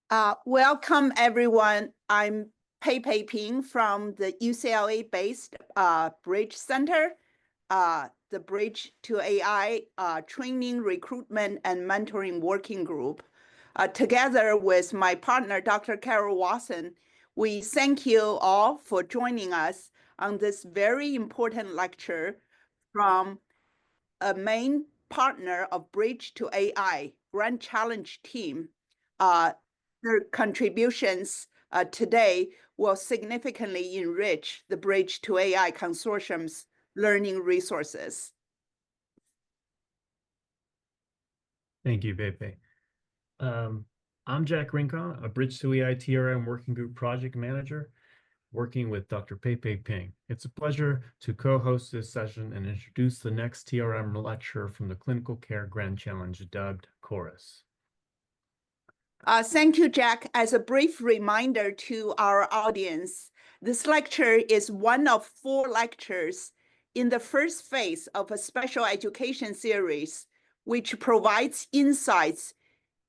Welcome, everyone. I'm Pei Ping from the UCLA-based Bridge Center, the Bridge2AI Training, Recruitment, and Mentoring Working Group. Together with my partner, Dr. Carol Watson, we thank you all for joining us on this very important lecture from a main partner of Bridge2AI Grand Challenge team. Their contributions today will significantly enrich the Bridge2AI Consortium's learning resources. Thank you, Pepe. I'm Jack Rincon, a Bridge2AI TRM Working Group Project Manager, working with Dr. Pepe Ping. It's a pleasure to co-host this session and introduce the next TRM lecture from the Clinical Care Grand Challenge, dubbed CHoRUS. Thank you, Jack. As a brief reminder to our audience, this lecture is one of 4 lectures in the first phase of a special education series, which provides insights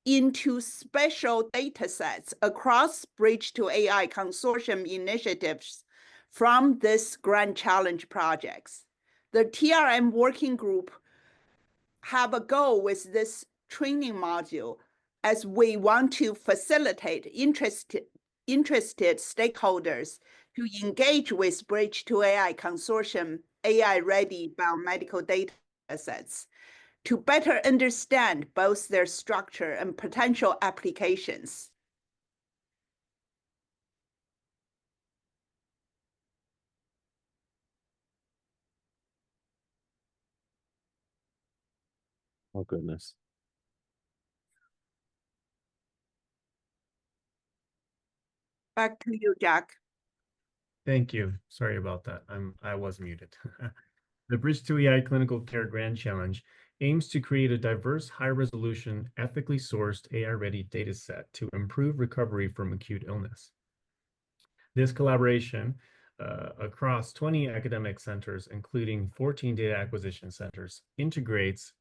into special data sets across Bridge2AI Consortium initiatives from this Grand Challenge projects. The TRM working group have a goal with this training module, as we want to facilitate interested stakeholders to engage with Bridge2AI Consortium AI-ready biomedical data sets to better understand both their structure and potential applications. Oh, goodness. Back to you, Jack. Thank you. Sorry about that. I was muted. The Bridge2AI Clinical Care Grand Challenge aims to create a diverse, high-resolution, ethically sourced AI-ready data set to improve recovery from acute illness. This collaboration across 20 academic centers, including 14 data acquisition centers, integrates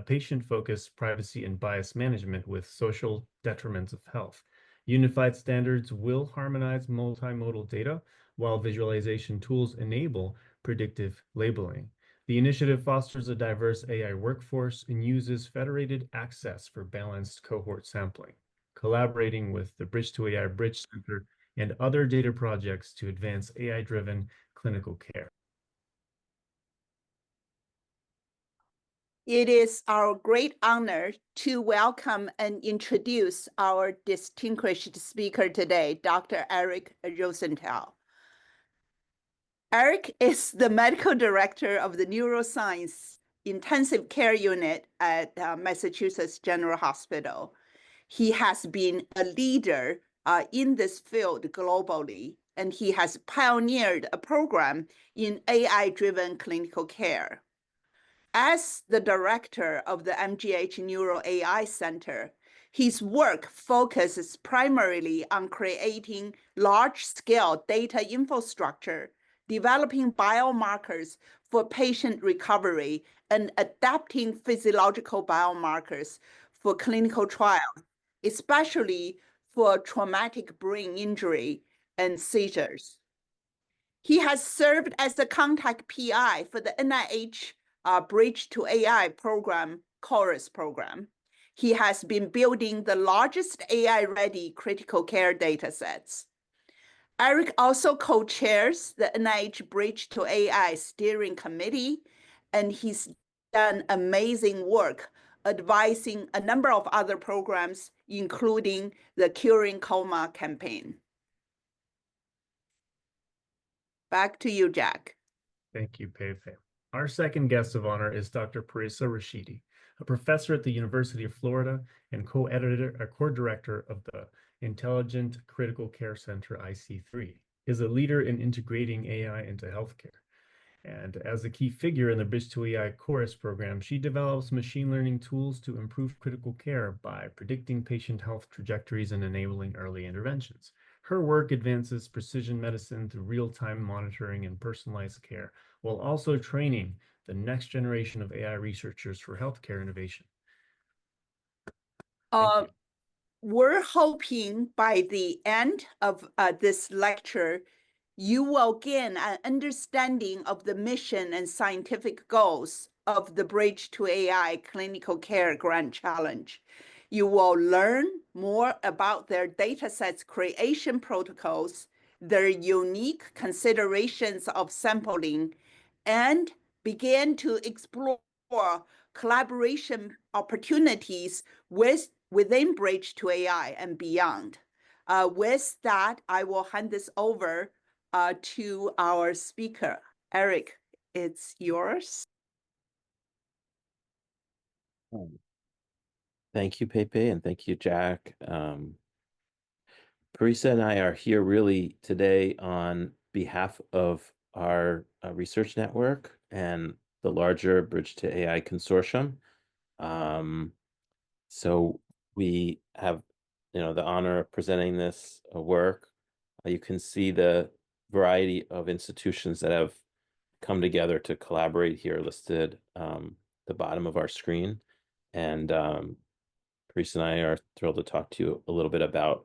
patient-focused privacy and bias management with social detriments of health. Unified standards will harmonize multimodal data, while visualization tools enable predictive labeling. The initiative fosters a diverse AI workforce and uses federated access for balanced cohort sampling, collaborating with the Bridge2AI Bridge Center and other data projects to advance AI-driven clinical care. It is our great honor to welcome and introduce our distinguished speaker today, Dr. Eric Rosenthal. Eric is the medical director of the Neuroscience Intensive Care Unit at Massachusetts General Hospital. He has been a leader in this field globally, and he has pioneered a program in AI-driven clinical care. As the director of the MGH Neuro AI Center, his work focuses primarily on creating large-scale data infrastructure, developing biomarkers for patient recovery, and adapting physiological biomarkers for clinical trials, especially for traumatic brain injury and seizures. He has served as the contact PI for the NIH Bridge2AI program, CHoRUS program. He has been building the largest AI-ready critical care datasets. Eric also co-chairs the NIH Bridge2AI Steering Committee, and he's done amazing work advising a number of other programs, including the Curing Coma campaign. Back to you, Jack. Thank you, Pepe. Our second guest of honor is Dr. Parisa Rashidi, a professor at the University of Florida and core director of the Intelligent Critical Care Center, IC3, is a leader in integrating AI into healthcare. And as a key figure in the Bridge2AI CHoRUS program, she develops machine learning tools to improve critical care by predicting patient health trajectories and enabling early interventions. Her work advances precision medicine through real-time monitoring and personalized care, while also training the next generation of AI researchers for healthcare innovation. we're hoping by the end of this lecture, you will gain an understanding of the mission and scientific goals of the Bridge2AI Clinical Care Grand Challenge. You will learn more about their datasets creation protocols, their unique considerations of sampling, and begin to explore collaboration opportunities within Bridge2AI and beyond. With that, I will hand this over to our speaker. Eric, it's yours. Thank you, Pepe, and thank you, Jack. Parisa and I are here really today on behalf of our research network and the larger Bridge2AI consortium. So we have, the honor of presenting this work. You can see the variety of institutions that have come together to collaborate here listed the bottom of our screen. And Parisa and I are thrilled to talk to you a little bit about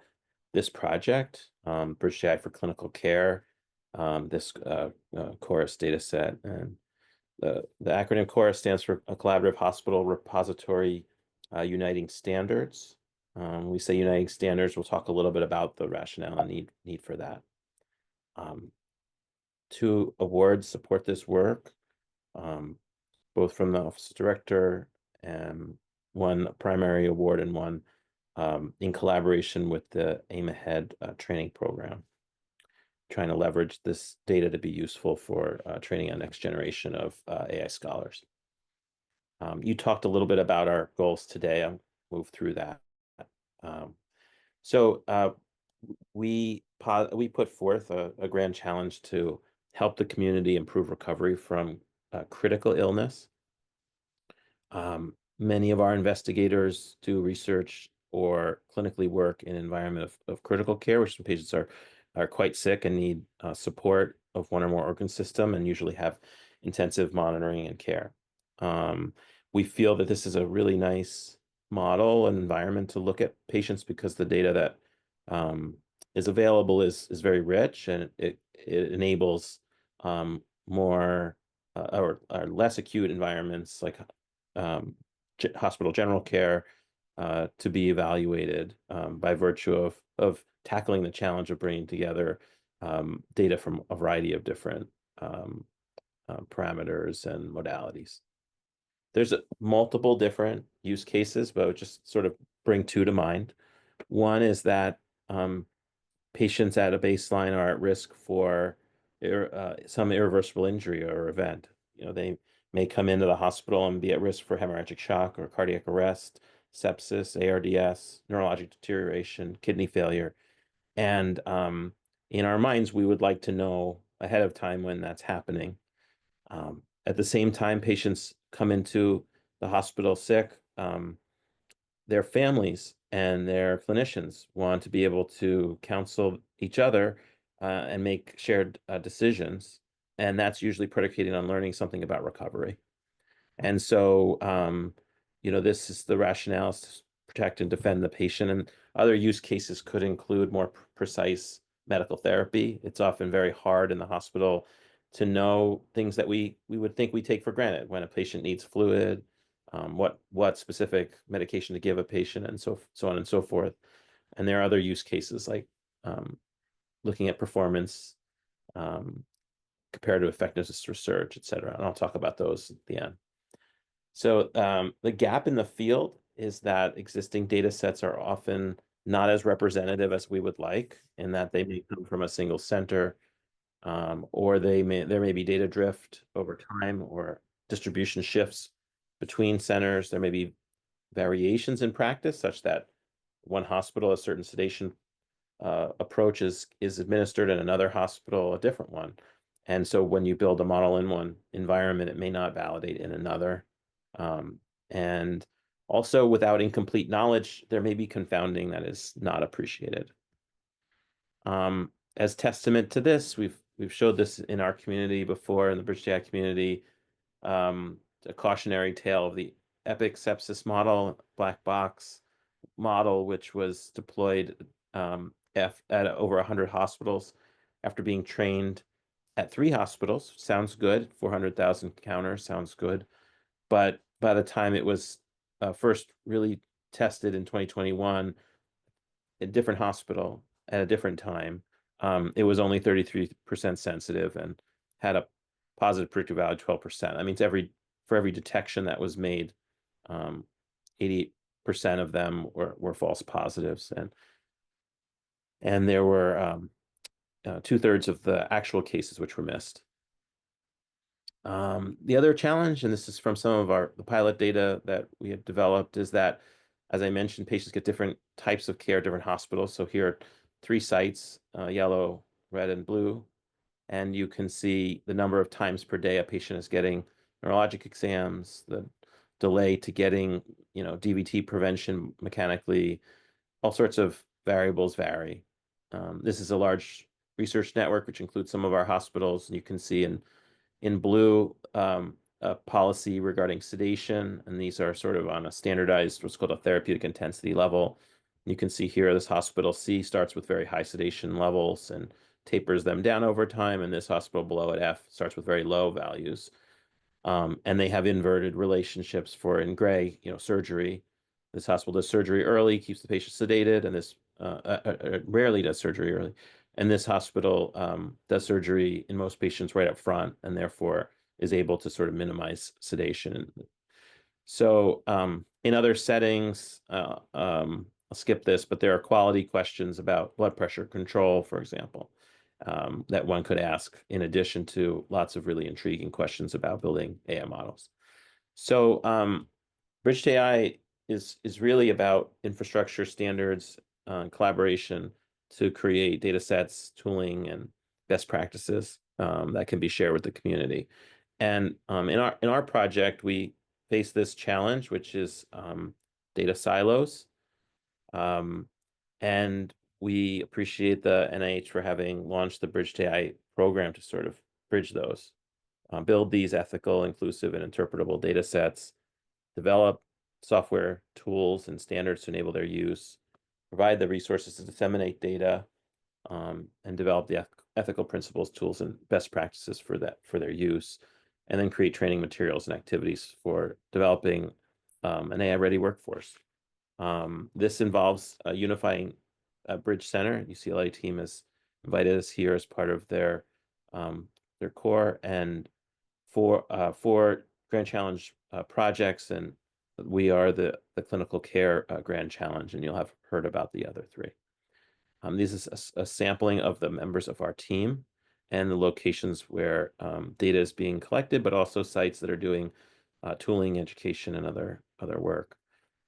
this project, Bridge2AI for Clinical Care, this CHoRUS dataset. And the acronym CHoRUS stands for a Collaborative Hospital Repository Uniting Standards. We say uniting standards. We'll talk a little bit about the rationale and need for that. 2 awards support this work, both from the Office of Director, and 1 primary award and 1 in collaboration with the Aim Ahead training program, trying to leverage this data to be useful for training a next generation of AI scholars. You talked a little bit about our goals today. I'll move through that. We put forth a grand challenge to help the community improve recovery from critical illness. Many of our investigators do research or clinically work in an environment of critical care, which some patients are quite sick and need support of 1 or more organ system and usually have intensive monitoring and care. We feel that this is a really nice model and environment to look at patients because the data that is available is very rich, and it enables more or less acute environments like hospital general care to be evaluated by virtue of tackling the challenge of bringing together data from a variety of different parameters and modalities. There's multiple different use cases, but I would just sort of bring 2 to mind. One is that patients at a baseline are at risk for some irreversible injury or event. They may come into the hospital and be at risk for hemorrhagic shock or cardiac arrest, sepsis, ARDS, neurologic deterioration, kidney failure. And in our minds, we would like to know ahead of time when that's happening. At the same time, patients come into the hospital sick. Their families and their clinicians want to be able to counsel each other and make shared decisions. And that's usually predicated on learning something about recovery. And so, this is the rationale to protect and defend the patient. And other use cases could include more precise medical therapy. It's often very hard in the hospital to know things that we would think we take for granted when a patient needs fluid, what specific medication to give a patient, and so on and so forth. And there are other use cases like looking at performance, comparative effectiveness research, et cetera. And I'll talk about those at the end. So the gap in the field is that existing data sets are often not as representative as we would like, in that they may come from a single center, or there may be data drift over time or distribution shifts between centers. There may be variations in practice such that one hospital, a certain sedation approach is administered, in another hospital, a different one. And so when you build a model in one environment, it may not validate in another. And also, without incomplete knowledge, there may be confounding that is not appreciated. As testament to this, we've showed this in our community before, in the Bridge2AI community, a cautionary tale of the EPIC sepsis model, black box, model, which was deployed at over 100 hospitals after being trained at 3 hospitals. Sounds good. 400,000 counters sounds good. But by the time it was first really tested in 2021, a different hospital at a different time, it was only 33% sensitive and had a positive predictive value of 12%. That means for every detection that was made, 80% of them were false positives, and there were 2/3 of the actual cases which were missed. The other challenge, and this is from some of the pilot data that we have developed, is that, as I mentioned, patients get different types of care, different hospitals. So here are 3 sites, yellow, red, and blue. And you can see the number of times per day a patient is getting neurologic exams, the delay to getting, DVT prevention mechanically, all sorts of variables vary. This is a large research network, which includes some of our hospitals. And you can see in blue, a policy regarding sedation, and these are sort of on a standardized, what's called a therapeutic intensity level. You can see here, this hospital C starts with very high sedation levels and tapers them down over time, and this hospital below at F starts with very low values. And they have inverted relationships for, in gray, surgery. This hospital does surgery early, keeps the patient sedated, and this rarely does surgery early. And this hospital does surgery in most patients right up front, and therefore is able to sort of minimize sedation. So in other settings, I'll skip this, but there are quality questions about blood pressure control, for example, that one could ask, in addition to lots of really intriguing questions about building AI models. So Bridge2AI is really about infrastructure standards, collaboration to create data sets, tooling, and best practices that can be shared with the community. And in our project, we face this challenge, which is data silos. And we appreciate the NIH for having launched the Bridge2AI program to sort of bridge those, build these ethical, inclusive, and interpretable data sets, develop software tools and standards to enable their use, provide the resources to disseminate data, and develop the ethical principles, tools, and best practices for their use, and then create training materials and activities for developing an AI-ready workforce. This involves unifying a Bridge Center. UCLA team has invited us here as part of their core, and for Grand Challenge projects, and we are the Clinical Care Grand Challenge, and you'll have heard about the other 3. This is a sampling of the members of our team and the locations where data is being collected, but also sites that are doing tooling, education, and other work.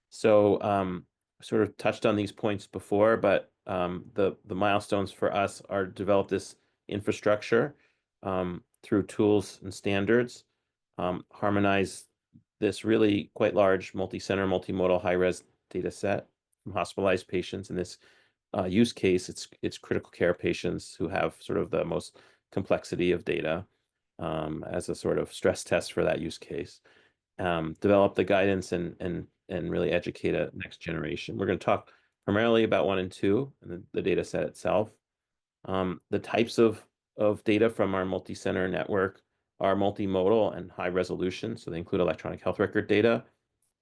So sort of touched on these points before, but the milestones for us are to develop this infrastructure through tools and standards, harmonize this really quite large multi-center, multimodal, high-res data set from hospitalized patients. In this use case, it's critical care patients who have sort of the most complexity of data as a sort of stress test for that use case. Develop the guidance and really educate a next generation. We're going to talk primarily about 1 and 2 and the data set itself. The types of data from our multi-center network are multimodal and high resolution. So they include electronic health record data,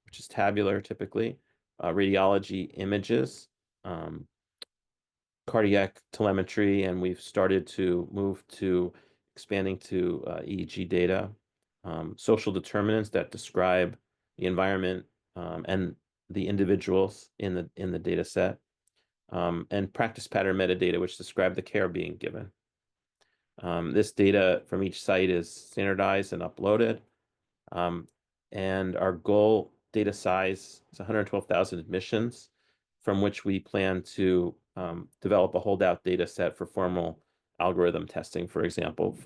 which is tabular typically, radiology images, cardiac telemetry, and we've started to move to expanding to EEG data, social determinants that describe the environment and the individuals in the data set, and practice pattern metadata, which describe the care being given. This data from each site is standardized and uploaded, and our goal data size is 112,000 admissions, from which we plan to develop a holdout data set for formal algorithm testing, for example,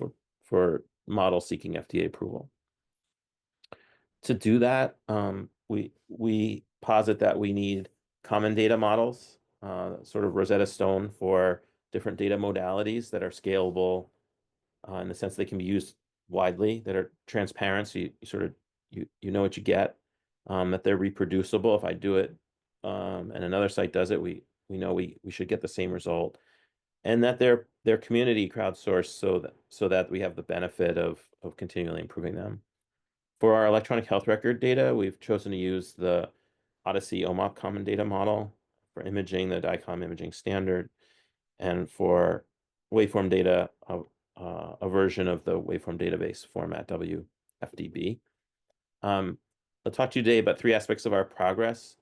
for models seeking FDA approval. To do that, we posit that we need common data models, sort of Rosetta Stone for different data modalities that are scalable in the sense they can be used widely, that are transparent, so you know what you get, that they're reproducible. If I do it and another site does it, we know we should get the same result, and that they're community crowdsourced so that we have the benefit of continually improving them. For our electronic health record data, we've chosen to use the Odyssey OMOP Common Data Model for imaging, the DICOM imaging standard, and for waveform data, a version of the waveform database format, WFDB. I'll talk to you today about 3 aspects of our progress: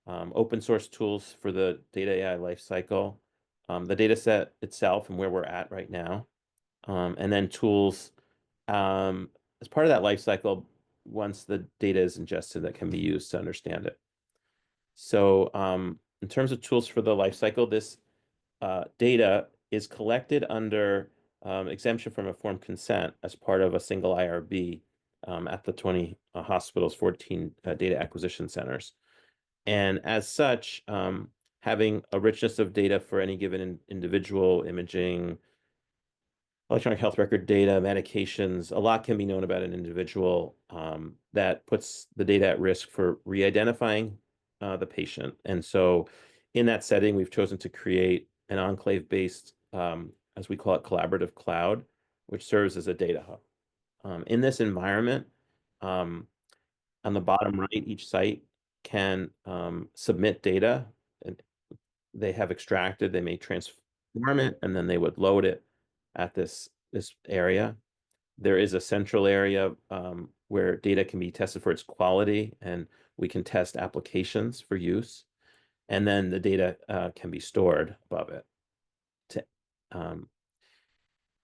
open source tools for the data AI lifecycle, the data set itself and where we're at right now, and then tools as part of that lifecycle once the data is ingested that can be used to understand it. So in terms of tools for the lifecycle, this data is collected under exemption from informed consent as part of a single IRB at the 20 hospitals, 14 data acquisition centers. And as such, having a richness of data for any given individual, imaging, electronic health record data, medications, a lot can be known about an individual that puts the data at risk for re-identifying the patient. And so in that setting, we've chosen to create an enclave-based, as we call it, collaborative cloud, which serves as a data hub. In this environment, on the bottom right, each site can submit data, and they have extracted, they may transform it, and then they would load it at this area. There is a central area where data can be tested for its quality, and we can test applications for use. And then the data can be stored above it.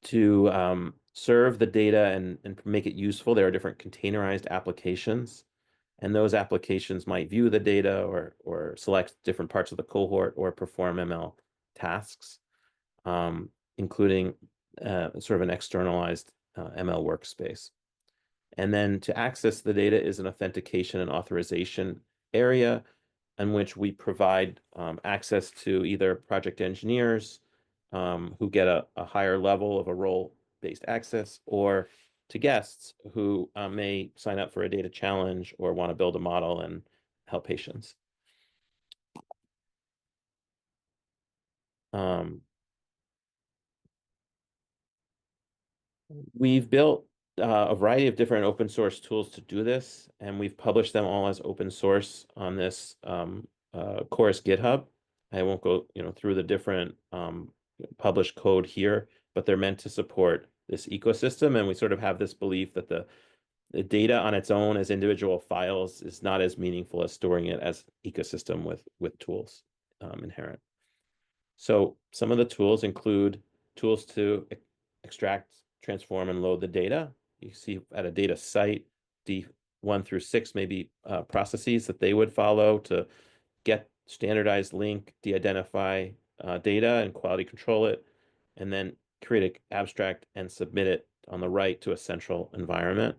To serve the data and make it useful, there are different containerized applications. And those applications might view the data or select different parts of the cohort or perform ML tasks, including sort of an externalized ML workspace. And then to access the data is an authentication and authorization area in which we provide access to either project engineers who get a higher level of a role-based access, or to guests who may sign up for a data challenge or want to build a model and help patients. We've built a variety of different open source tools to do this, and we've published them all as open source on this CHoRUS GitHub. I won't go through the different published code here, but they're meant to support this ecosystem, and we sort of have this belief that the data on its own as individual files is not as meaningful as storing it as ecosystem with tools inherent. So some of the tools include tools to extract, transform, and load the data. You see at a data site, D1 through 6 may be processes that they would follow to get standardized link, de-identify data and quality control it, and then create an abstract and submit it on the right to a central environment.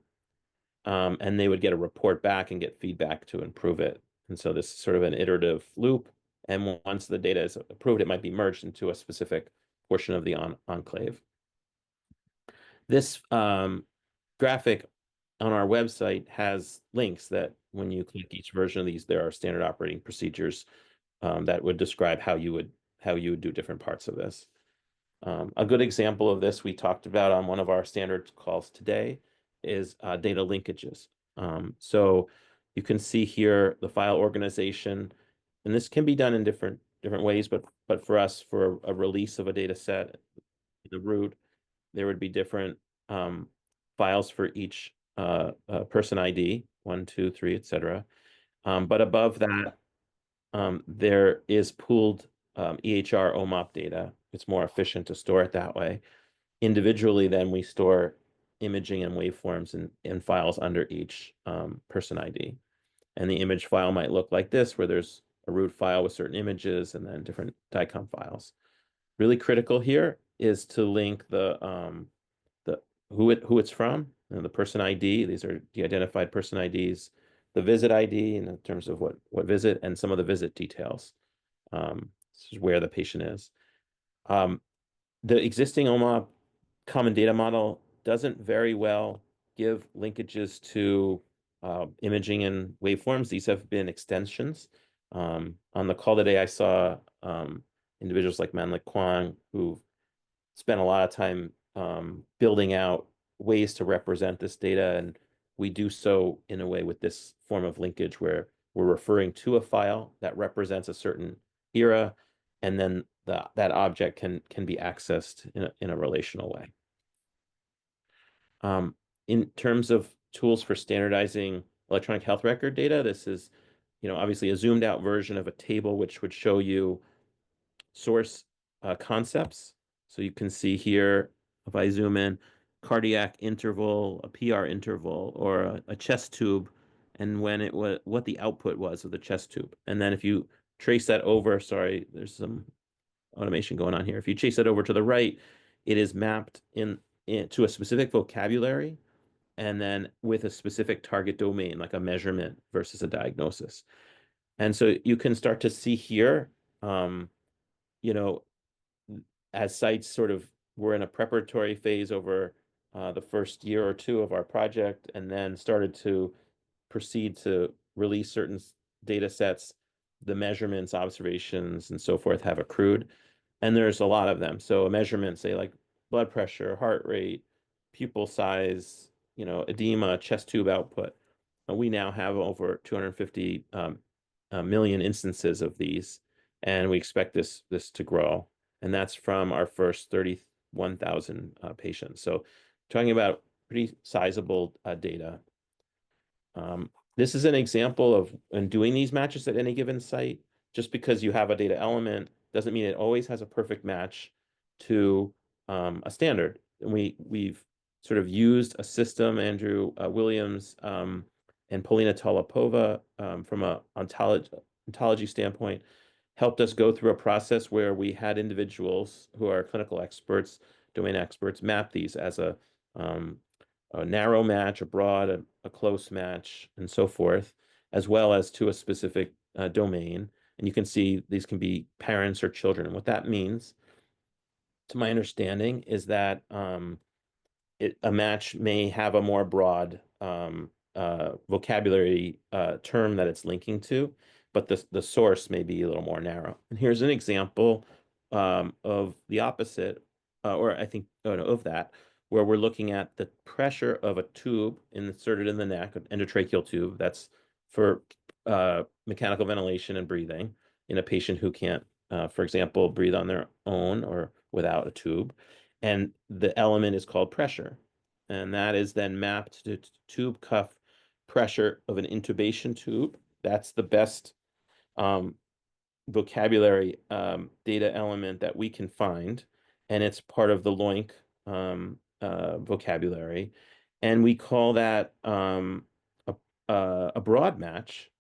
And they would get a report back and get feedback to improve it. And so this is sort of an iterative loop. And once the data is approved, it might be merged into a specific portion of the enclave. This graphic on our website has links that when you click each version of these, there are standard operating procedures that would describe how you would do different parts of this. A good example of this we talked about on one of our standard calls today is data linkages. So you can see here the file organization, and this can be done in different ways, but for us, for a release of a data set, the root, there would be different files for each person ID, 1, 2, 3, etc. But above that, there is pooled EHR OMOP data. It's more efficient to store it that way. Individually, then we store imaging and waveforms in files under each person ID. And the image file might look like this, where there's a root file with certain images and then different DICOM files. Really critical here is to link who it's from, and the person ID. These are de-identified person IDs, the visit ID in terms of what visit, and some of the visit details. This is where the patient is. The existing OMOP common data model doesn't very well give linkages to imaging and waveforms. These have been extensions On the call today, I saw individuals like Manlik Kwang who spent a lot of time building out ways to represent this data, and we do so in a way with this form of linkage where we're referring to a file that represents a certain era, and then that object can be accessed in a relational way. In terms of tools for standardizing electronic health record data, this is, obviously a zoomed out version of a table which would show you source concepts. So you can see here, if I zoom in, cardiac interval, a PR interval, or a chest tube, and when it was, what the output was of the chest tube. And then if you trace that over, sorry, there's some automation going on here. If you chase that over to the right, it is mapped to a specific vocabulary, and then with a specific target domain, like a measurement versus a diagnosis. And so you can start to see here, as sites sort of were in a preparatory phase over the first year or two of our project, and then started to proceed to release certain data sets, the measurements, observations, and so forth have accrued. And there's a lot of them. So a measurement, say like blood pressure, heart rate, pupil size, edema, chest tube output. We now have over 250 million instances of these, and we expect this to grow. And that's from our first 31,000 patients. So talking about pretty sizable data. This is an example of when doing these matches at any given site. Just because you have a data element doesn't mean it always has a perfect match to a standard. And we've sort of used a system, Andrew Williams and Polina Tolopova from an ontology standpoint, helped us go through a process where we had individuals who are clinical experts, domain experts, map these as a narrow match, a broad, a close match, and so forth, as well as to a specific domain. And you can see these can be parents or children. And what that means, to my understanding, is that a match may have a more broad vocabulary term that it's linking to, but the source may be a little more narrow. And here's an example of the opposite, or I think of that, where we're looking at the pressure of a tube inserted in the neck, an endotracheal tube, that's for mechanical ventilation and breathing in a patient who can't, for example, breathe on their own or without a tube. And the element is called pressure. And that is then mapped to tube cuff pressure of an intubation tube. That's the best vocabulary data element that we can find. And it's part of the LOINC vocabulary. And we call that a broad match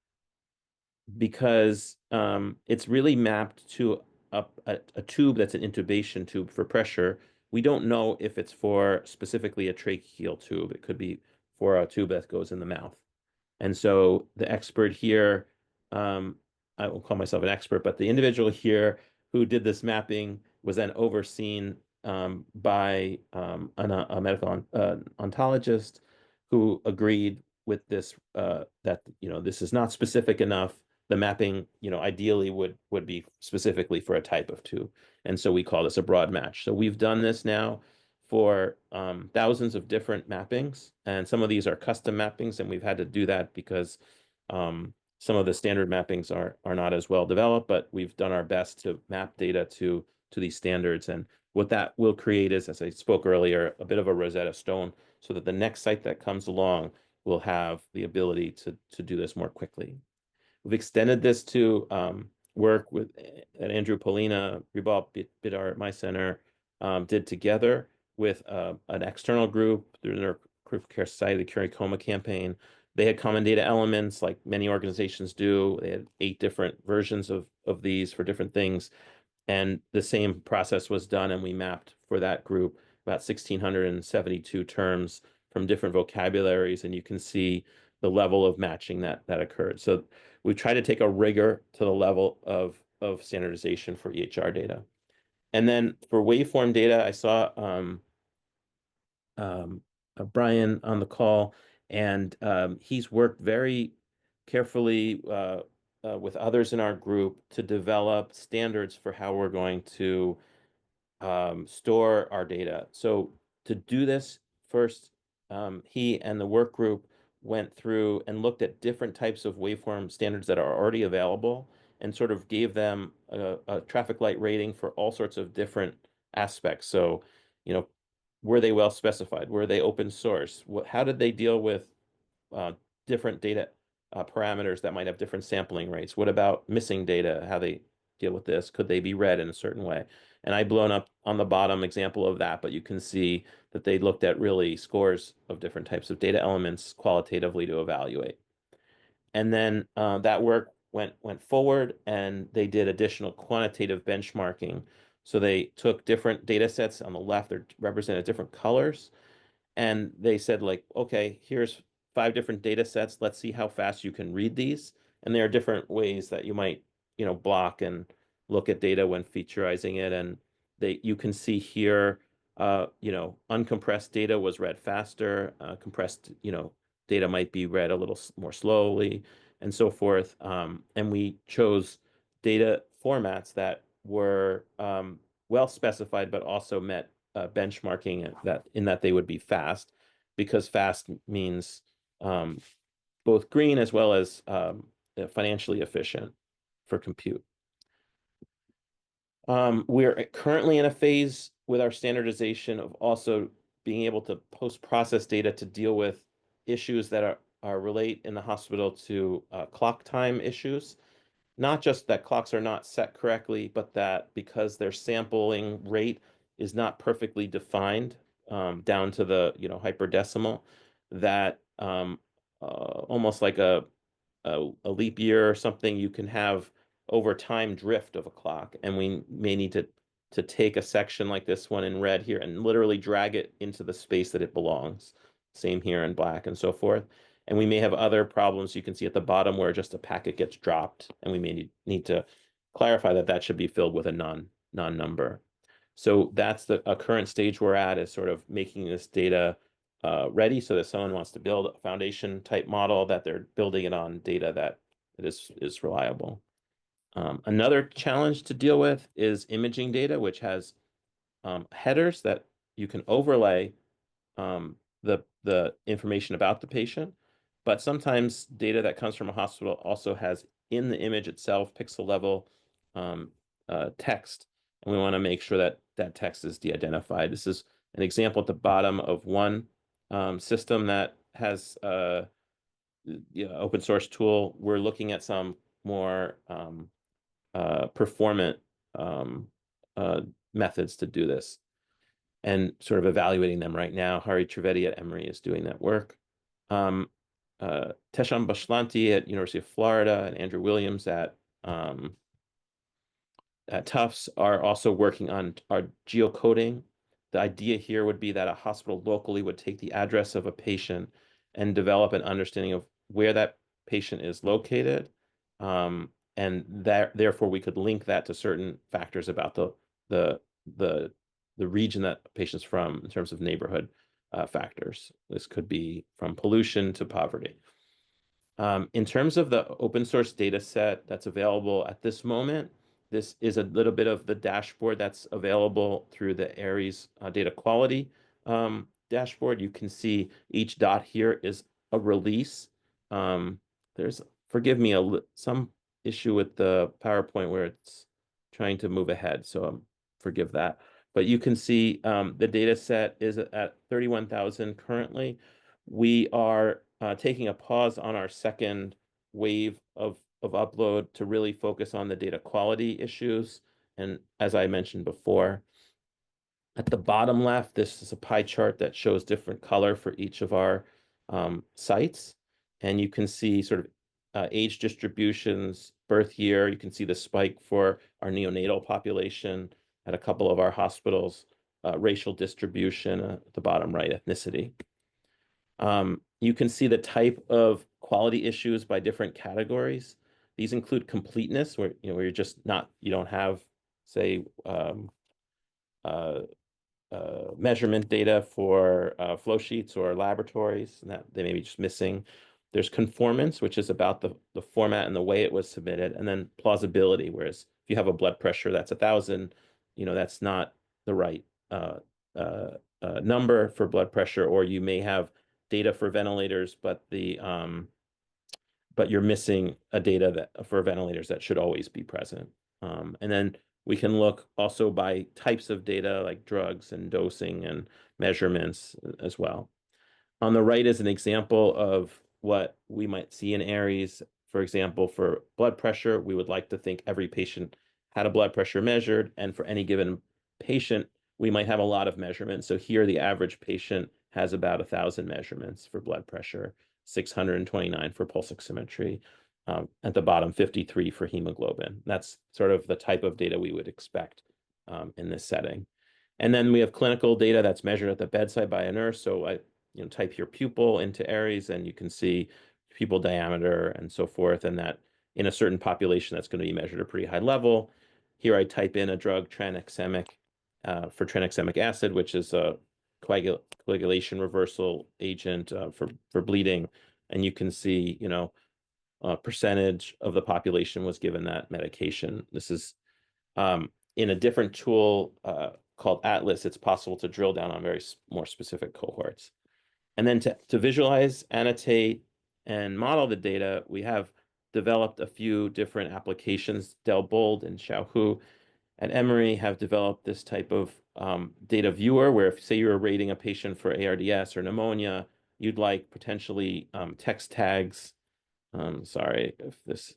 because it's really mapped to a tube that's an intubation tube for pressure. We don't know if it's for specifically a tracheal tube. It could be for a tube that goes in the mouth. And so the expert here, I won't call myself an expert, but the individual here who did this mapping was then overseen by a medical ontologist who agreed with this, that this is not specific enough. The mapping, ideally would be specifically for a type of tube. And so we call this a broad match. So we've done this now for thousands of different mappings, and some of these are custom mappings, and we've had to do that because some of the standard mappings are not as well developed, but we've done our best to map data to these standards. And what that will create is, as I spoke earlier, a bit of a Rosetta Stone, so that the next site that comes along will have the ability to do this more quickly. We've extended this to work with Andrew, Polina, Ribal, Bidar at my center did together with an external group through their Critical Care Society, the Curing Coma campaign. They had common data elements like many organizations do. They had 8 different versions of these for different things. And the same process was done, and we mapped for that group about 1,672 terms from different vocabularies, and you can see the level of matching that occurred. So we try to take a rigor to the level of standardization for EHR data. And then for waveform data, I saw Brian on the call, and he's worked very carefully with others in our group to develop standards for how we're going to store our data. So to do this, first, he and the work group went through and looked at different types of waveform standards that are already available and sort of gave them a traffic light rating for all sorts of different aspects. So, were they well specified? Were they open source? How did they deal with different data parameters that might have different sampling rates? What about missing data? How they deal with this? Could they be read in a certain way? And I blown up on the bottom example of that, but you can see that they looked at really scores of different types of data elements qualitatively to evaluate. And then that work went forward, and they did additional quantitative benchmarking. So they took different data sets on the left, they're represented different colors, and they said, like, okay, here's 5 different data sets. Let's see how fast you can read these. And there are different ways that you might, block and look at data when featurizing it. And you can see here, uncompressed data was read faster. Compressed, data might be read a little more slowly, and so forth. And we chose data formats that were well specified, but also met benchmarking that they would be fast, because fast means both green as well as financially efficient for compute. We're currently in a phase with our standardization of also being able to post-process data to deal with issues that are relate in the hospital to clock time issues. Not just that clocks are not set correctly, but that because their sampling rate is not perfectly defined down to the hyperdecimal, that almost like a leap year or something, you can have over time drift of a clock, and we may need to take a section like this one in red here and literally drag it into the space that it belongs. Same here in black and so forth. And we may have other problems you can see at the bottom where just a packet gets dropped, and we may need to clarify that should be filled with a non-number. So that's a current stage we're at, is sort of making this data ready so that someone wants to build a foundation type model, that they're building it on data that is reliable. Another challenge to deal with is imaging data, which has headers that you can overlay the information about the patient, but sometimes data that comes from a hospital also has in the image itself pixel level text, and we want to make sure that that text is de-identified. This is an example at the bottom of one system that has open source tool. We're looking at some more performant methods to do this, and sort of evaluating them right now. Hari Trivedi at Emory is doing that work. Teshan Bashlanti at University of Florida and Andrew Williams at Tufts are also working on our geocoding. The idea here would be that a hospital locally would take the address of a patient and develop an understanding of where that patient is located, and therefore we could link that to certain factors about the region that a patient's from in terms of neighborhood factors. This could be from pollution to poverty. In terms of the open source data set that's available at this moment, this is a little bit of the dashboard that's available through the ARIES data quality dashboard. You can see each dot here is a release. There's, forgive me, some issue with the PowerPoint where it's trying to move ahead, so forgive that. But you can see the data set is at 31,000 currently. We are taking a pause on our second wave of upload to really focus on the data quality issues. And as I mentioned before, at the bottom left, this is a pie chart that shows different color for each of our sites. And you can see sort of age distributions, birth year. You can see the spike for our neonatal population at a couple of our hospitals, racial distribution at the bottom right, ethnicity. You can see the type of quality issues by different categories. These include completeness, where where you're just not, you don't have, say, measurement data for flow sheets or laboratories, and that they may be just missing. There's conformance, which is about the format and the way it was submitted, and then plausibility, whereas if you have a blood pressure that's 1,000, that's not the right number for blood pressure, or you may have data for ventilators, but you're missing a data that for ventilators that should always be present. And then we can look also by types of data like drugs and dosing and measurements as well. On the right is an example of what we might see in ARIES. For example, for blood pressure, we would like to think every patient had a blood pressure measured, and for any given patient, we might have a lot of measurements. So here, the average patient has about 1,000 measurements for blood pressure, 629 for pulse oximetry, at the bottom, 53 for hemoglobin. That's sort of the type of data we would expect in this setting. And then we have clinical data that's measured at the bedside by a nurse. So I type your pupil into ARIES, and you can see pupil diameter and so forth, and that in a certain population that's going to be measured at a pretty high level. Here I type in a drug, tranexamic, for tranexamic acid, which is a coagulation reversal agent for bleeding, and you can see, percentage of the population was given that medication. This is in a different tool called Atlas. It's possible to drill down on very more specific cohorts. And then to visualize, annotate, and model the data, we have developed a few different applications. Del Bold and Xiaohu at Emory have developed this type of data viewer where if, say, you're rating a patient for ARDS or pneumonia, you'd like potentially text tags. Sorry if this,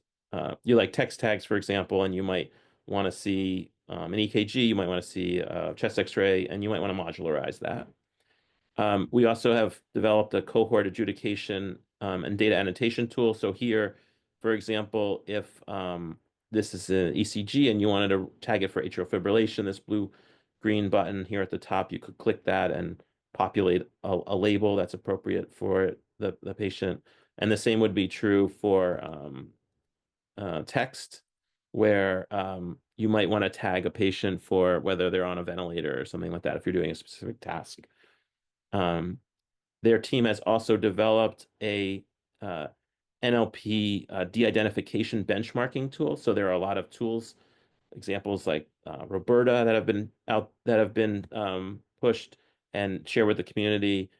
you like text tags, for example, and you might want to see an EKG, you might want to see a chest X-ray, and you might want to modularize that. We also have developed a cohort adjudication and data annotation tool. So here, for example, if this is an ECG and you wanted to tag it for atrial fibrillation, this blue-green button here at the top, you could click that and populate a label that's appropriate for the patient. And the same would be true for text, where you might want to tag a patient for whether they're on a ventilator or something like that if you're doing a specific task. Their team has also developed a NLP de-identification benchmarking tool. So there are a lot of tools, examples like Roberta that have been pushed and shared with the community.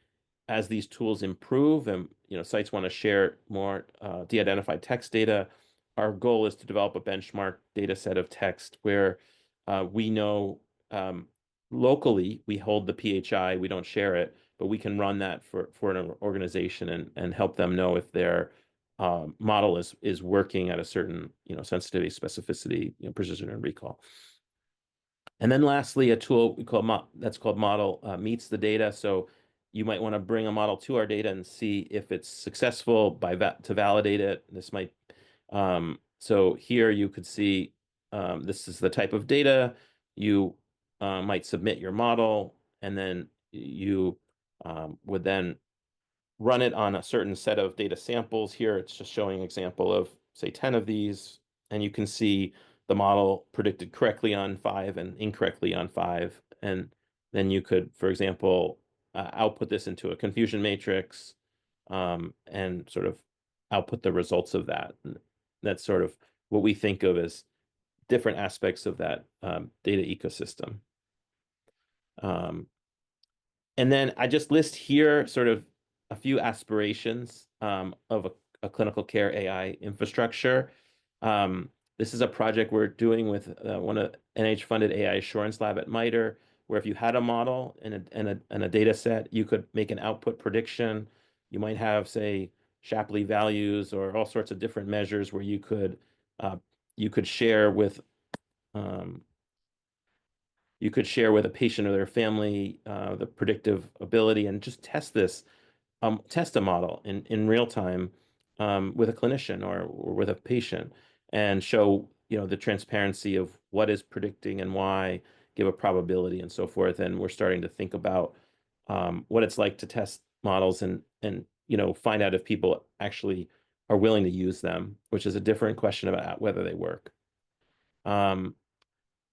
As these tools improve and sites want to share more de-identified text data, our goal is to develop a benchmark data set of text where we know locally we hold the PHI, we don't share it, but we can run that for an organization and help them know if their model is working at a certain sensitivity, specificity, precision, and recall. And then lastly, a tool we call that's called Model Meets the Data. So you might want to bring a model to our data and see if it's successful to validate it. This might so here you could see this is the type of data. You might submit your model, and then you would then run it on a certain set of data samples. Here it's just showing an example of, say, 10 of these, and you can see the model predicted correctly on 5 and incorrectly on 5. And then you could, for example, output this into a confusion matrix and sort of output the results of that. And that's sort of what we think of as different aspects of that data ecosystem. And then I just list here sort of a few aspirations of a clinical care AI infrastructure. This is a project we're doing with one of NIH-funded AI assurance lab at MITRE, where if you had a model and a data set, you could make an output prediction. You might have, say, Shapley values or all sorts of different measures where you could share with a patient or their family the predictive ability and just test a model in real time with a clinician or with a patient and show the transparency of what is predicting and why, give a probability and so forth. And we're starting to think about what it's like to test models and find out if people actually are willing to use them, which is a different question about whether they work.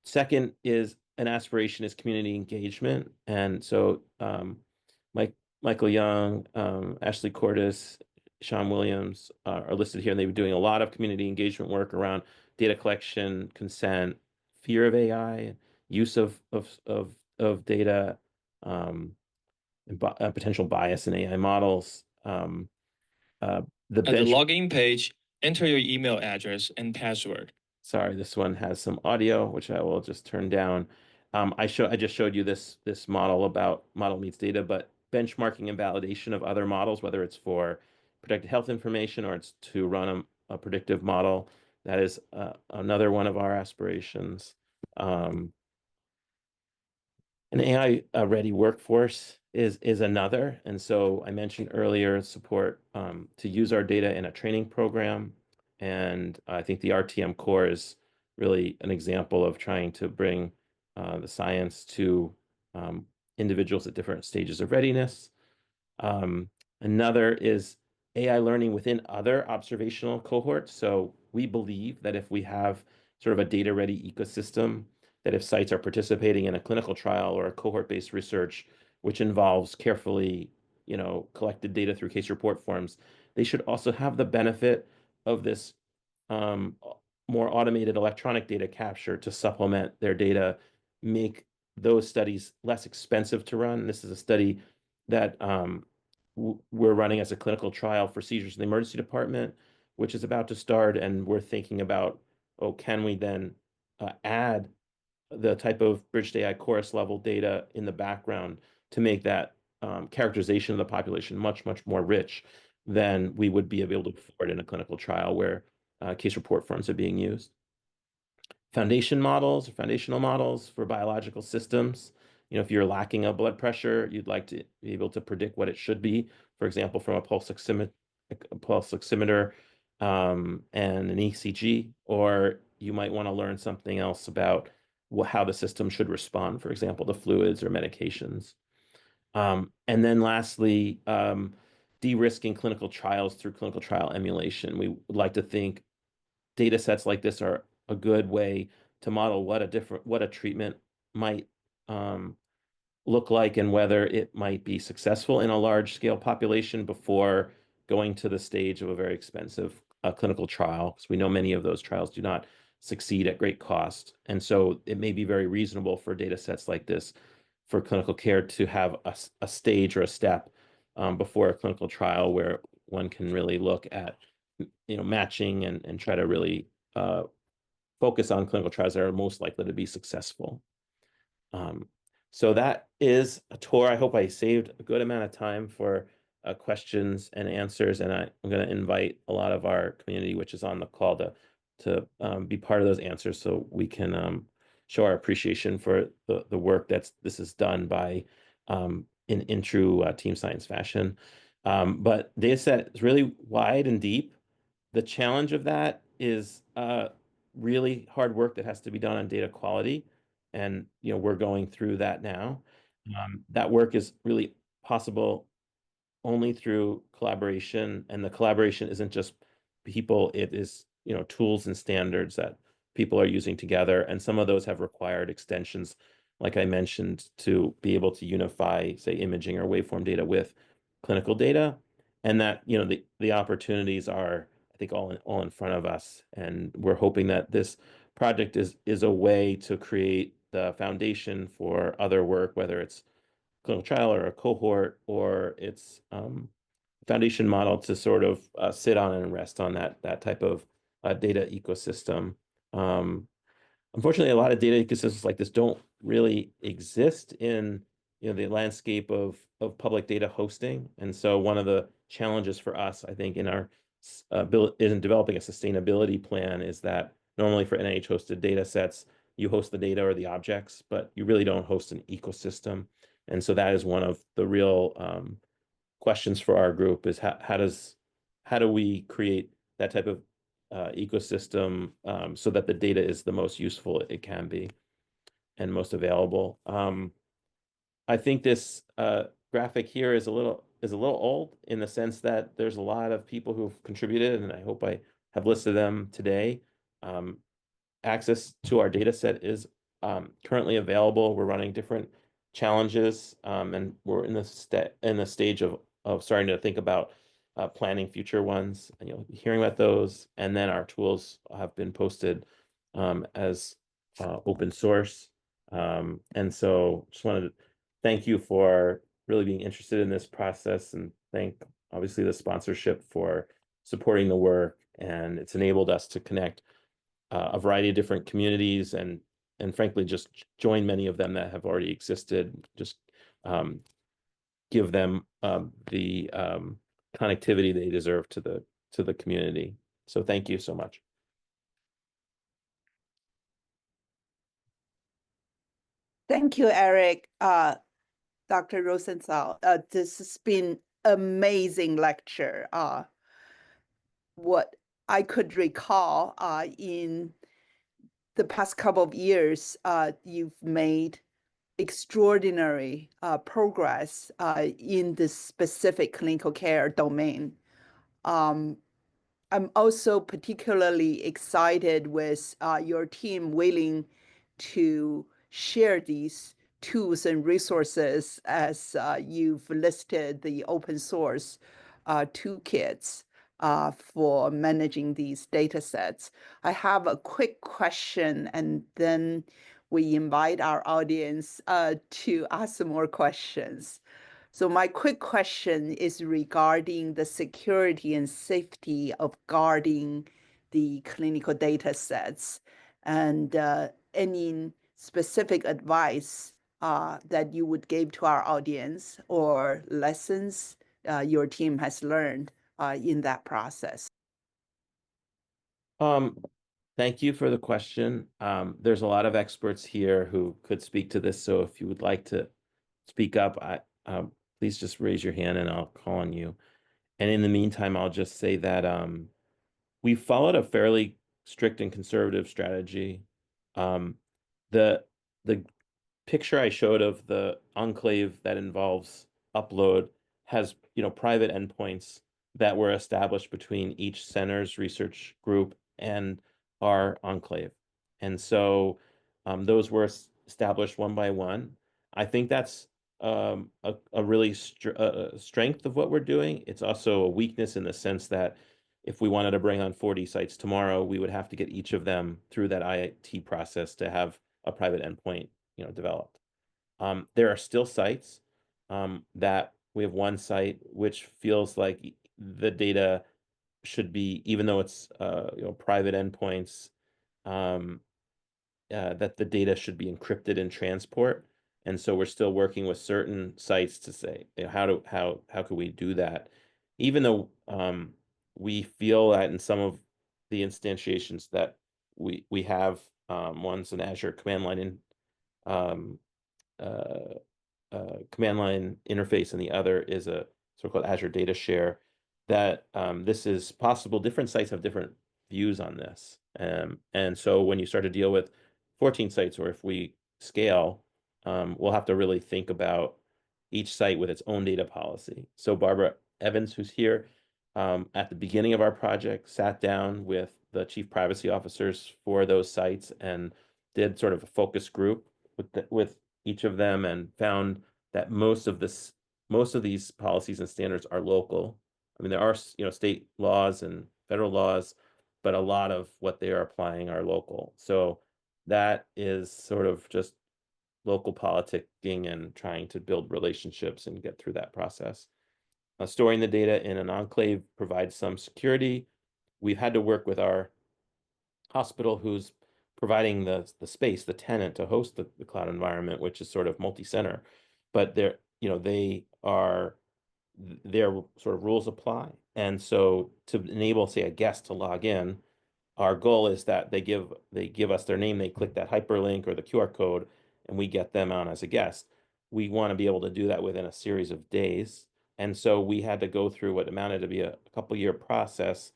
Second is an aspiration is community engagement. And so Michael Young, Ashley Cordes, Sean Williams are listed here, and they've been doing a lot of community engagement work around data collection, consent, fear of AI, use of data, and potential bias in AI models. At the login page, enter your email address and password. Sorry, this one has some audio, which I will just turn down. I just showed you this model about model meets data, but benchmarking and validation of other models, whether it's for predictive health information or it's to run a predictive model, that is another one of our aspirations. An AI ready workforce is another. And so I mentioned earlier support to use our data in a training program. And I think the RTM core is really an example of trying to bring the science to individuals at different stages of readiness. Another is AI learning within other observational cohorts. So we believe that if we have sort of a data ready ecosystem, that if sites are participating in a clinical trial or a cohort-based research, which involves carefully, collected data through case report forms, they should also have the benefit of this more automated electronic data capture to supplement their data, make those studies less expensive to run. This is a study that we're running as a clinical trial for seizures in the emergency department, which is about to start, and we're thinking about, can we then add the type of Bridge2AI CHoRUS level data in the background to make that characterization of the population much, much more rich than we would be able to afford in a clinical trial where case report forms are being used. Foundational models for biological systems. If you're lacking a blood pressure, you'd like to be able to predict what it should be, for example, from a pulse oximeter and an ECG, or you might want to learn something else about how the system should respond, for example, to fluids or medications. And then lastly, de-risking clinical trials through clinical trial emulation. We would like to think data sets like this are a good way to model what a treatment might look like and whether it might be successful in a large scale population before going to the stage of a very expensive clinical trial, because we know many of those trials do not succeed at great cost. And so it may be very reasonable for data sets like this for clinical care to have a stage or a step before a clinical trial where one can really look at matching and try to really focus on clinical trials that are most likely to be successful. So that is a tour. I hope I saved a good amount of time for questions and answers, and I'm going to invite a lot of our community, which is on the call, to be part of those answers, so we can show our appreciation for the work this is done by in true team science fashion. But Dataset is really wide and deep. The challenge of that is really hard work that has to be done on data quality. And we're going through that now. That work is really possible only through collaboration, and the collaboration isn't just people, it is tools and standards that people are using together, and some of those have required extensions, like I mentioned, to be able to unify, say, imaging or waveform data with clinical data. And that the opportunities are, I think, all in front of us, and we're hoping that this project is a way to create the foundation for other work, whether it's clinical trial or a cohort, or it's foundation model to sort of sit on and rest on that type of data ecosystem. Unfortunately, a lot of data ecosystems like this don't really exist in the landscape of public data hosting. And so one of the challenges for us, I think, in developing a sustainability plan is that normally for NIH hosted data sets, you host the data or the objects, but you really don't host an ecosystem. And so that is one of the real questions for our group, is how do we create that type of ecosystem so that the data is the most useful it can be and most available. I think this graphic here is a little old, in the sense that there's a lot of people who've contributed, and I hope I have listed them today. Access to our data set is currently available. We're running different challenges, and we're in the stage of starting to think about planning future ones, and you'll be hearing about those. And then our tools have been posted as open source. And so just wanted to thank you for really being interested in this process, and thank obviously the sponsorship for supporting the work. And it's enabled us to connect a variety of different communities, and frankly just join many of them that have already existed. Just give them the connectivity they deserve to the community. So thank you so much. Thank you, Eric. Dr. Rosenthal, this has been amazing lecture. What I could recall in the past couple of years, you've made extraordinary progress in this specific clinical care domain. I'm also particularly excited with your team willing to share these tools and resources as you've listed the open source toolkits for managing these data sets. I have a quick question, and then we invite our audience to ask some more questions. So my quick question is regarding the security and safety of guarding the clinical data sets, and any specific advice that you would give to our audience, or lessons your team has learned in that process. Thank you for the question. There's a lot of experts here who could speak to this, so if you would like to speak up, please just raise your hand and I'll call on you. And in the meantime, I'll just say that we followed a fairly strict and conservative strategy. The picture I showed of the enclave that involves upload has, private endpoints that were established between each center's research group and our enclave. And so those were established one by one. I think that's a really strength of what we're doing. It's also a weakness in the sense that if we wanted to bring on 40 sites tomorrow, we would have to get each of them through that IIT process to have a private endpoint, developed. There are still sites that we have one site which feels like the data should be, even though it's private endpoints, that the data should be encrypted in transport. And so we're still working with certain sites to say, how could we do that? Even though we feel that in some of the instantiations that we have, one's an Azure command line command line interface, and the other is a so-called Azure data share, that this is possible. Different sites have different views on this. And so when you start to deal with 14 sites, or if we scale, we'll have to really think about each site with its own data policy. So Barbara Evans, who's here, at the beginning of our project, sat down with the chief privacy officers for those sites and did sort of a focus group with each of them, and found that most of these policies and standards are local. I mean, there are state laws and federal laws, but a lot of what they are applying are local. So that is sort of just local politicking and trying to build relationships and get through that process. Storing the data in an enclave provides some security. We've had to work with our hospital who's providing the space, the tenant, to host the cloud environment, which is sort of multi-center, but their sort of rules apply. And so to enable, say, a guest to log in, our goal is that they give us their name, they click that hyperlink or the QR code, and we get them on as a guest. We want to be able to do that within a series of days. And so we had to go through what amounted to be a couple-year process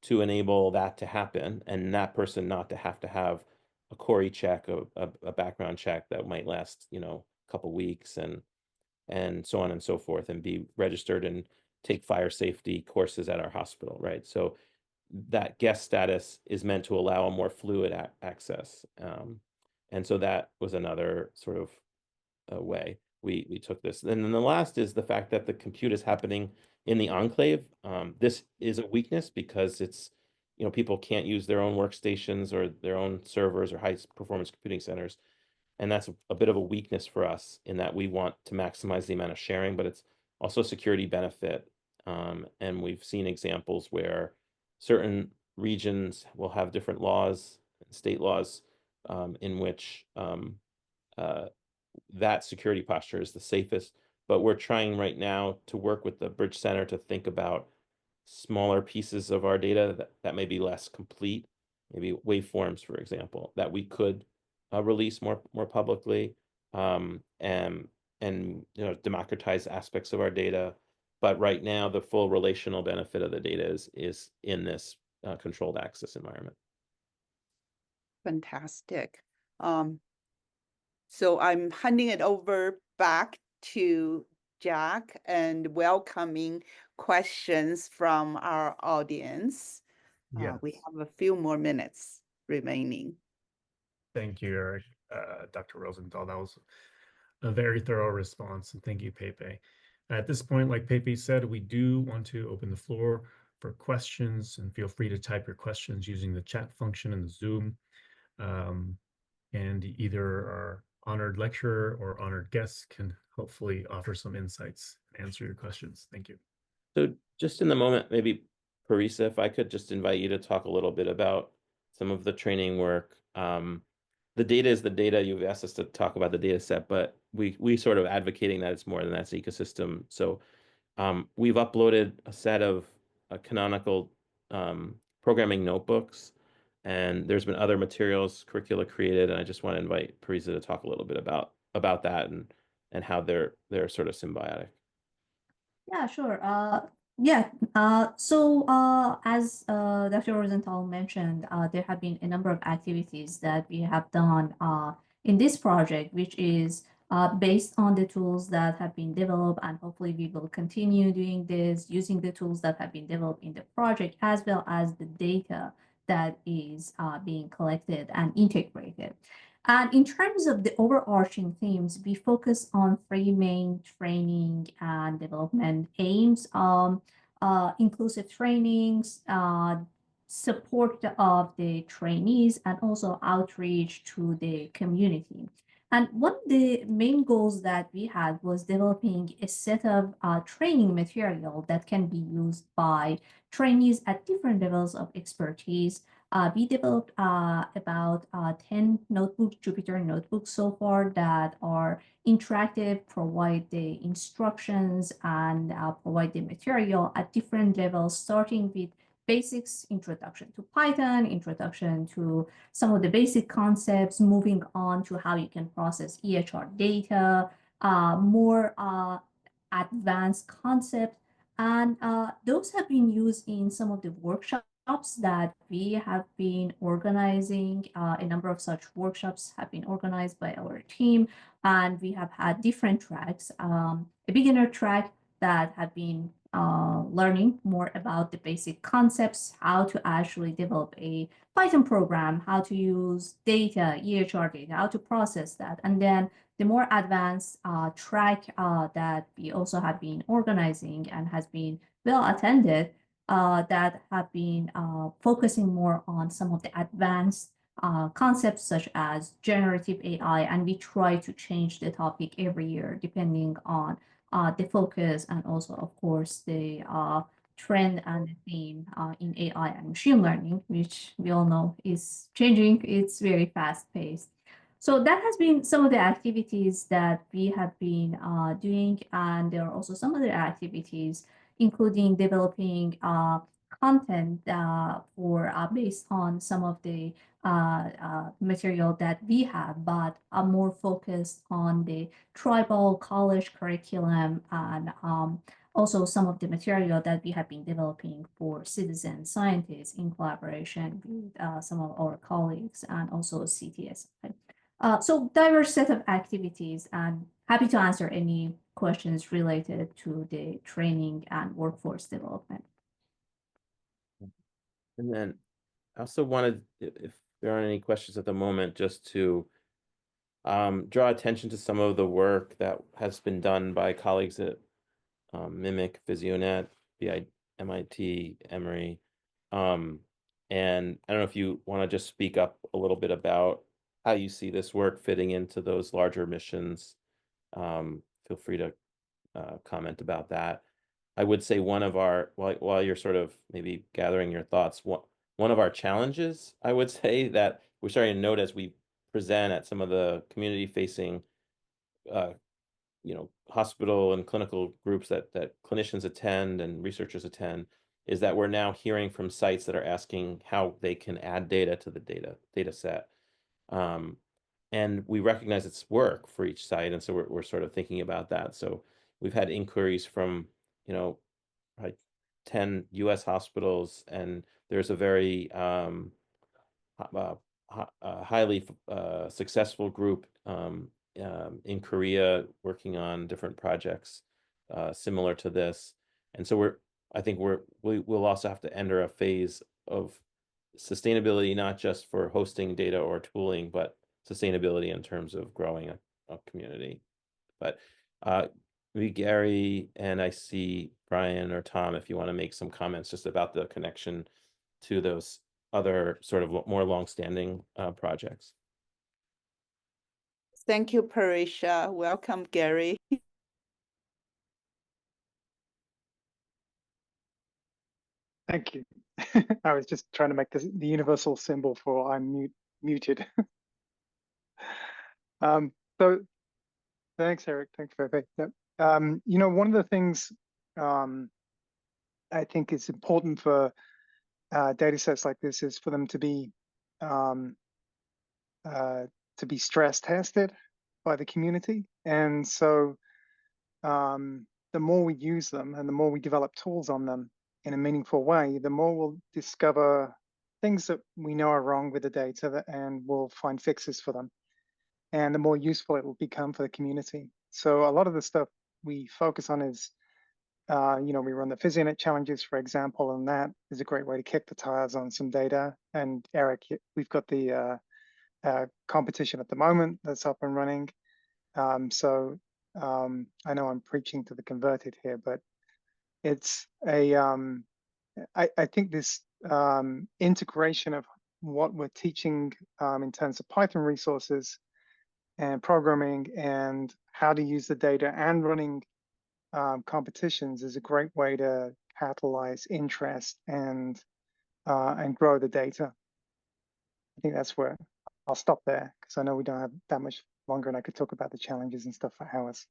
to enable that to happen, and that person not to have a query check, a background check that might last, a couple weeks, and so on and so forth, and be registered and take fire safety courses at our hospital, right? So that guest status is meant to allow a more fluid access. And so that was another sort of way. we took this. And then the last is the fact that the compute is happening in the enclave. This is a weakness because it's, people can't use their own workstations or their own servers or high performance computing centers. And that's a bit of a weakness for us in that we want to maximize the amount of sharing, but it's also a security benefit. And we've seen examples where certain regions will have different laws, state laws, in which that security posture is the safest. But we're trying right now to work with the Bridge Center to think about smaller pieces of our data that may be less complete, maybe waveforms, for example, that we could release more publicly, and democratize aspects of our data. But right now, the full relational benefit of the data is in this controlled access environment. Fantastic. So I'm handing it over back to Jack and welcoming questions from our audience. Yes. We have a few more minutes remaining. Thank you, Dr. Rosenthal. That was a very thorough response, and thank you, Pepe. At this point, like Pepe said, we do want to open the floor for questions, and feel free to type your questions using the chat function in the Zoom. And either our honored lecturer or honored guests can hopefully offer some insights and answer your questions. Thank you. So just in the moment, maybe Parisa, if I could just invite you to talk a little bit about some of the training work. The data is the data. You've asked us to talk about the data set, but we sort of advocating that it's more than that's ecosystem. So we've uploaded a set of canonical programming notebooks, and there's been other materials, curricula created, and I just want to invite Parisa to talk a little bit about that and how they're sort of symbiotic. Yeah, sure. As Dr. Rosenthal mentioned, there have been a number of activities that we have done in this project, which is based on the tools that have been developed, and hopefully we will continue doing this using the tools that have been developed in the project, as well as the data that is being collected and integrated. And in terms of the overarching themes, we focus on three main training and development aims: inclusive trainings, support of the trainees, and also outreach to the community. And one of the main goals that we had was developing a set of training material that can be used by trainees at different levels of expertise. We developed about 10 notebooks, Jupyter notebooks so far, that are interactive, provide the instructions and provide the material at different levels, starting with basics, introduction to Python, introduction to some of the basic concepts, moving on to how you can process EHR data, more advanced concepts. And those have been used in some of the workshops that we have been organizing. A number of such workshops have been organized by our team, and we have had different tracks. A beginner track that have been learning more about the basic concepts, how to actually develop a Python program, how to use data, EHR data, how to process that. And then the more advanced track that we also have been organizing and has been well attended, that have been focusing more on some of the advanced concepts such as generative AI, and we try to change the topic every year depending on the focus and also, of course, the trend and the theme in AI and machine learning, which we all know is changing. It's very fast-paced. So that has been some of the activities that we have been doing, and there are also some other activities, including developing content for based on some of the material that we have, but are more focused on the tribal college curriculum, and also some of the material that we have been developing for citizen scientists in collaboration with some of our colleagues and also CTSI. So diverse set of activities, and happy to answer any questions related to the training and workforce development. And then I also wanted, if there aren't any questions at the moment, just to draw attention to some of the work that has been done by colleagues at Mimic, PhysioNet, MIT, Emory. And I don't know if you want to just speak up a little bit about how you see this work fitting into those larger missions. Feel free to comment about that. I would say one of our, while you're sort of maybe gathering your thoughts, one of our challenges, I would say, that we're starting to note as we present at some of the community-facing hospital and clinical groups that clinicians attend and researchers attend, is that we're now hearing from sites that are asking how they can add data to the data set. And we recognize it's work for each site, and so we're sort of thinking about that. So we've had inquiries from, probably 10 US hospitals, and there's a very highly successful group in Korea working on different projects similar to this. And so I think we'll also have to enter a phase of sustainability, not just for hosting data or tooling, but sustainability in terms of growing a community. But maybe Gary, and I see Brian or Tom, if you want to make some comments just about the connection to those other sort of more long-standing projects. Thank you, Parisa. Welcome, Gary. Thank you. I was just trying to make the universal symbol for I'm muted. So thanks, Eric. Thanks, Pepe. One of the things I think is important for data sets like this is for them to be stress tested by the community. And so the more we use them and the more we develop tools on them in a meaningful way, the more we'll discover things that we know are wrong with the data, and we'll find fixes for them. And the more useful it will become for the community. So a lot of the stuff we focus on is, we run the PhysioNet challenges, for example, and that is a great way to kick the tires on some data. And Eric, we've got the competition at the moment that's up and running. I know I'm preaching to the converted here, but it's I think this integration of what we're teaching in terms of Python resources and programming and how to use the data and running competitions is a great way to catalyze interest and grow the data. I think that's where I'll stop there, because I know we don't have that much longer, and I could talk about the challenges and stuff for hours.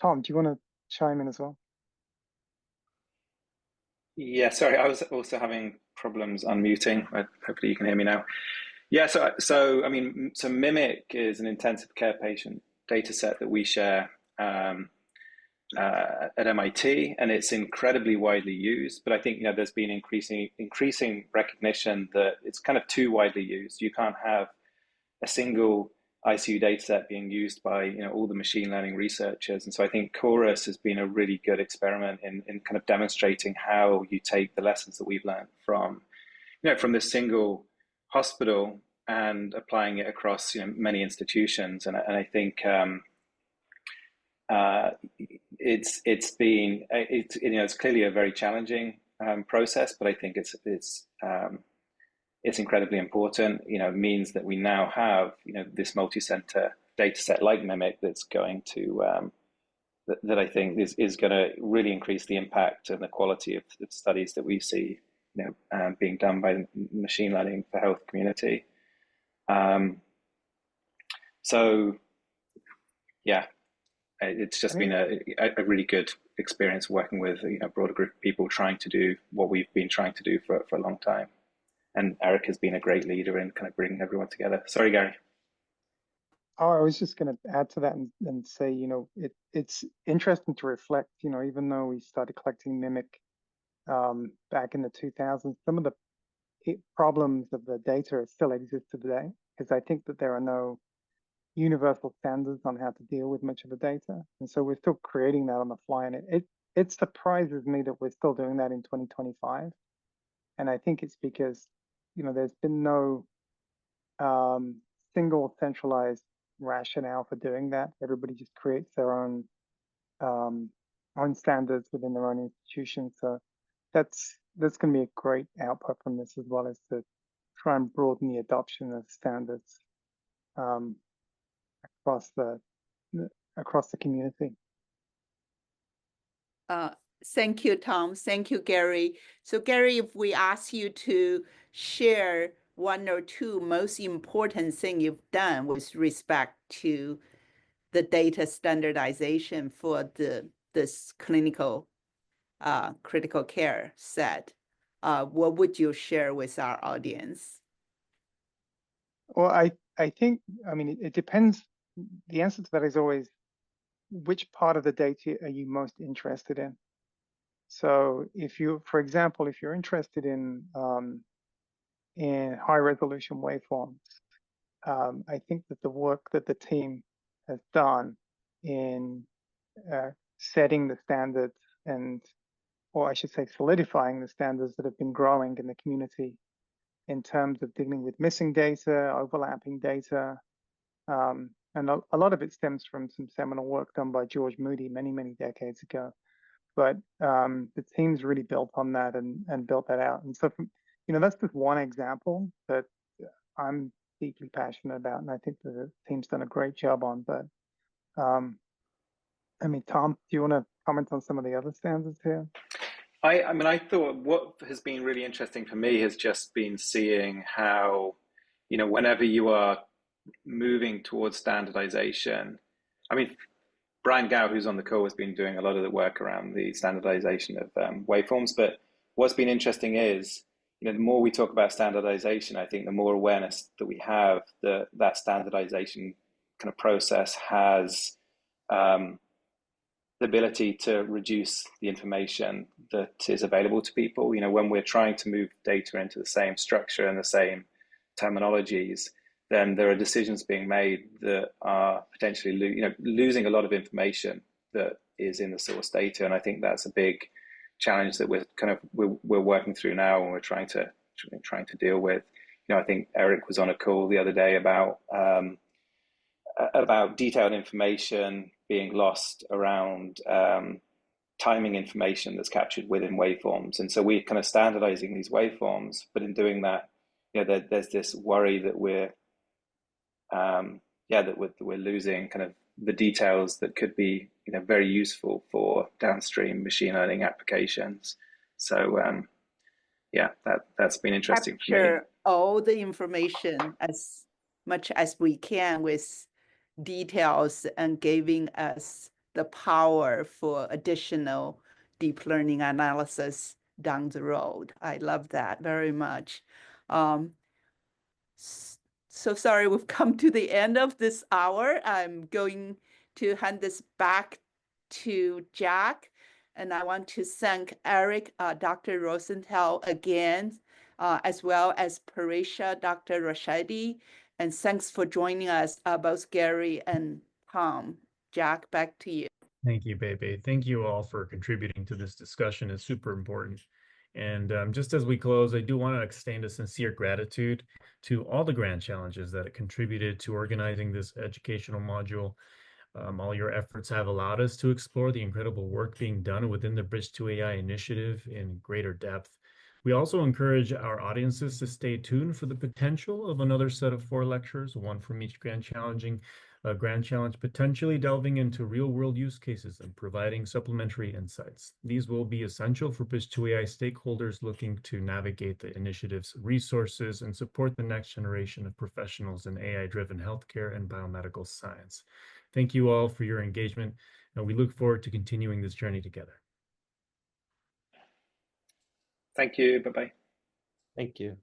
Tom, do you want to chime in as well? Yeah, sorry, I was also having problems unmuting. Hopefully you can hear me now. Yeah, so Mimic is an intensive care patient data set that we share at MIT, and it's incredibly widely used. But I think there's been increasing recognition that it's kind of too widely used. You can't have a single ICU data set being used by all the machine learning researchers. And so I think CHoRUS has been a really good experiment in kind of demonstrating how you take the lessons that we've learned from this single hospital and applying it across many institutions. And I think it's clearly a very challenging process, but I think it's incredibly important. It means that we now have this multi-center data set like Mimic that's going to that I think is going to really increase the impact and the quality of the studies that we see being done by the machine learning for health community. So yeah, it's just been a really good experience working with a broader group of people trying to do what we've been trying to do for a long time. And Eric has been a great leader in kind of bringing everyone together. Sorry, Gary. Oh, I was just going to add to that and say, it's interesting to reflect, even though we started collecting Mimic back in the 2000s, some of the problems of the data still exist today, because I think that there are no universal standards on how to deal with much of the data. And so we're still creating that on the fly. And it surprises me that we're still doing that in 2025. And I think it's because, there's been no single centralized rationale for doing that. Everybody just creates their own standards within their own institution. So that's going to be a great output from this, as well as to try and broaden the adoption of standards across the community. Thank you, Tom. Thank you, Gary. So Gary, if we ask you to share one or two most important things you've done with respect to the data standardization for this clinical critical care set, what would you share with our audience? Well, I think, I mean, it depends. The answer to that is always, which part of the data are you most interested in? So if you, for example, if you're interested in high resolution waveforms, I think that the work that the team has done in setting the standards or I should say solidifying the standards that have been growing in the community in terms of dealing with missing data, overlapping data, and a lot of it stems from some seminal work done by George Moody many decades ago. But the team's really built on that and built that out. And so, that's just one example that I'm deeply passionate about, and I think the team's done a great job on. But I mean, Tom, do you want to comment on some of the other standards here? I mean, I thought what has been really interesting for me has just been seeing how, whenever you are moving towards standardization, I mean, Brian Gow, who's on the call, has been doing a lot of the work around the standardization of waveforms. But what's been interesting is, the more we talk about standardization, I think the more awareness that we have that standardization kind of process has the ability to reduce the information that is available to people. When we're trying to move data into the same structure and the same terminologies, then there are decisions being made that are potentially losing a lot of information that is in the source data. And I think that's a big challenge that we're working through now, and we're trying to deal with. I think Eric was on a call the other day about detailed information being lost around timing information that's captured within waveforms. And so we're kind of standardizing these waveforms, but in doing that, there's this worry that we're losing kind of the details that could be very useful for downstream machine learning applications. So that's been interesting for me. Capture all the information as much as we can with details and giving us the power for additional deep learning analysis down the road. I love that very much. So sorry, we've come to the end of this hour. I'm going to hand this back to Jack, and I want to thank Eric, Dr. Rosenthal again, as well as Parisa, Dr. Rashidi, and thanks for joining us, both Gary and Tom. Jack, back to you. Thank you, Bebe. Thank you all for contributing to this discussion. It's super important. And just as we close, I do want to extend a sincere gratitude to all the grand challenges that contributed to organizing this educational module. All your efforts have allowed us to explore the incredible work being done within the Bridge2AI initiative in greater depth. We also encourage our audiences to stay tuned for the potential of another set of 4 lectures, one from each grand challenge, potentially delving into real-world use cases and providing supplementary insights. These will be essential for Bridge2AI stakeholders looking to navigate the initiative's resources and support the next generation of professionals in AI-driven healthcare and biomedical science. Thank you all for your engagement, and we look forward to continuing this journey together. Thank you. Bye-bye. Thank you.